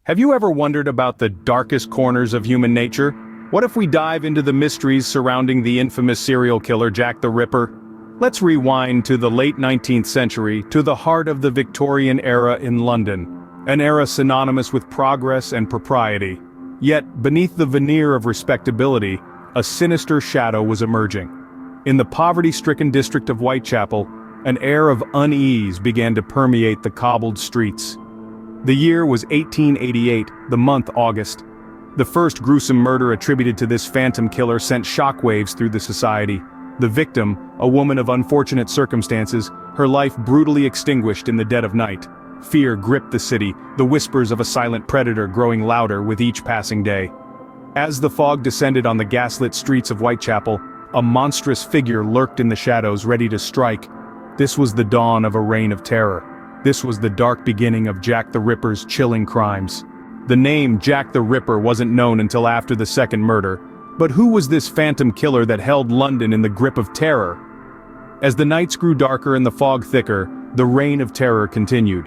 Have you ever wondered about the darkest corners of human nature? What if we dive into the mysteries surrounding the infamous serial killer Jack the Ripper? Let's rewind to the late 19th century, to the heart of the Victorian era in London, an era synonymous with progress and propriety. Yet, beneath the veneer of respectability, a sinister shadow was emerging. In the poverty-stricken district of Whitechapel, an air of unease began to permeate the cobbled streets. The year was 1888, the month August. The first gruesome murder attributed to this phantom killer sent shockwaves through the society. The victim, a woman of unfortunate circumstances, her life brutally extinguished in the dead of night. Fear gripped the city, the whispers of a silent predator growing louder with each passing day. As the fog descended on the gaslit streets of Whitechapel, a monstrous figure lurked in the shadows ready to strike. This was the dawn of a reign of terror. This was the dark beginning of Jack the Ripper's chilling crimes. The name Jack the Ripper wasn't known until after the second murder, but who was this phantom killer that held London in the grip of terror? As the nights grew darker and the fog thicker, the reign of terror continued.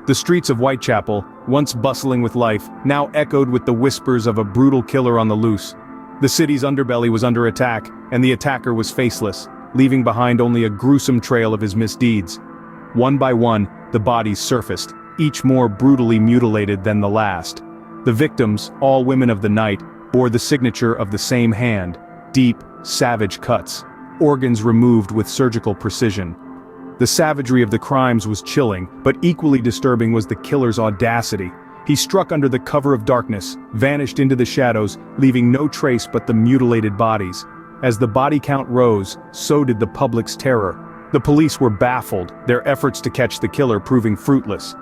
The streets of Whitechapel, once bustling with life, now echoed with the whispers of a brutal killer on the loose. The city's underbelly was under attack, and the attacker was faceless, leaving behind only a gruesome trail of his misdeeds. One by one, the bodies surfaced, each more brutally mutilated than the last. The victims, all women of the night, bore the signature of the same hand: deep, savage cuts, organs removed with surgical precision. The savagery of the crimes was chilling, but equally disturbing was the killer's audacity. He struck under the cover of darkness, vanished into the shadows, leaving no trace but the mutilated bodies. As the body count rose, so did the public's terror. The police were baffled, their efforts to catch the killer proving fruitless.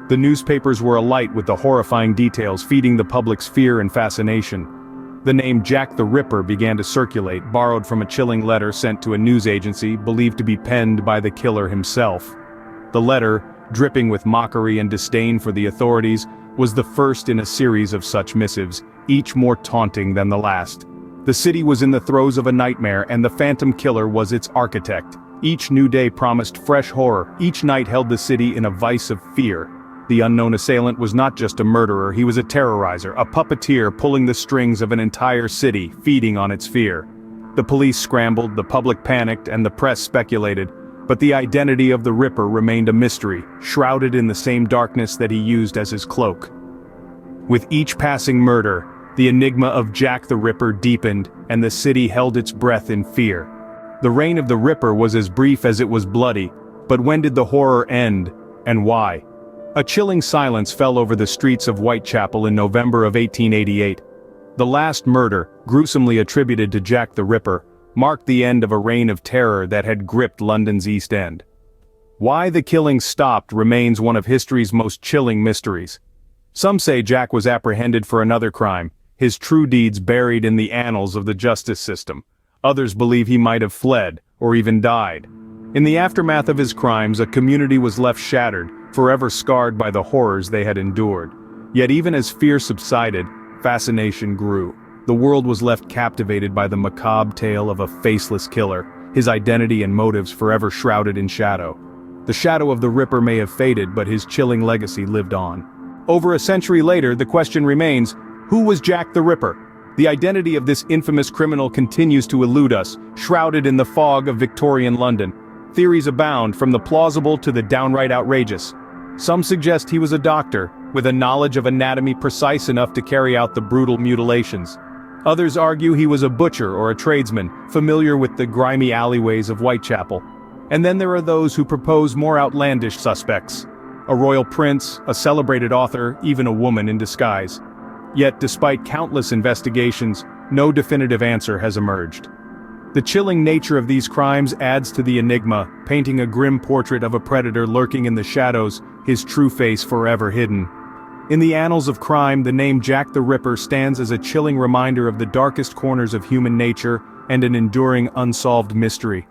The newspapers were alight with the horrifying details, feeding the public's fear and fascination. The name Jack the Ripper began to circulate, borrowed from a chilling letter sent to a news agency believed to be penned by the killer himself. The letter, dripping with mockery and disdain for the authorities, was the first in a series of such missives, each more taunting than the last. The city was in the throes of a nightmare, and the phantom killer was its architect. Each new day promised fresh horror, each night held the city in a vice of fear. The unknown assailant was not just a murderer, he was a terrorizer, a puppeteer pulling the strings of an entire city, feeding on its fear. The police scrambled, the public panicked, and the press speculated, but the identity of the Ripper remained a mystery, shrouded in the same darkness that he used as his cloak. With each passing murder, the enigma of Jack the Ripper deepened, and the city held its breath in fear. The reign of the Ripper was as brief as it was bloody, but when did the horror end, and why? A chilling silence fell over the streets of Whitechapel in November of 1888. The last murder, gruesomely attributed to Jack the Ripper, marked the end of a reign of terror that had gripped London's East End. Why the killing stopped remains one of history's most chilling mysteries. Some say Jack was apprehended for another crime, his true deeds buried in the annals of the justice system. Others believe he might have fled, or even died. In the aftermath of his crimes, a community was left shattered, forever scarred by the horrors they had endured. Yet even as fear subsided, fascination grew. The world was left captivated by the macabre tale of a faceless killer, his identity and motives forever shrouded in shadow. The shadow of the Ripper may have faded, but his chilling legacy lived on. Over a century later, the question remains, who was Jack the Ripper? The identity of this infamous criminal continues to elude us, shrouded in the fog of Victorian London. Theories abound, from the plausible to the downright outrageous. Some suggest he was a doctor, with a knowledge of anatomy precise enough to carry out the brutal mutilations. Others argue he was a butcher or a tradesman, familiar with the grimy alleyways of Whitechapel. And then there are those who propose more outlandish suspects. A royal prince, a celebrated author, even a woman in disguise. Yet, despite countless investigations, no definitive answer has emerged. The chilling nature of these crimes adds to the enigma, painting a grim portrait of a predator lurking in the shadows, his true face forever hidden. In the annals of crime, the name Jack the Ripper stands as a chilling reminder of the darkest corners of human nature and an enduring unsolved mystery.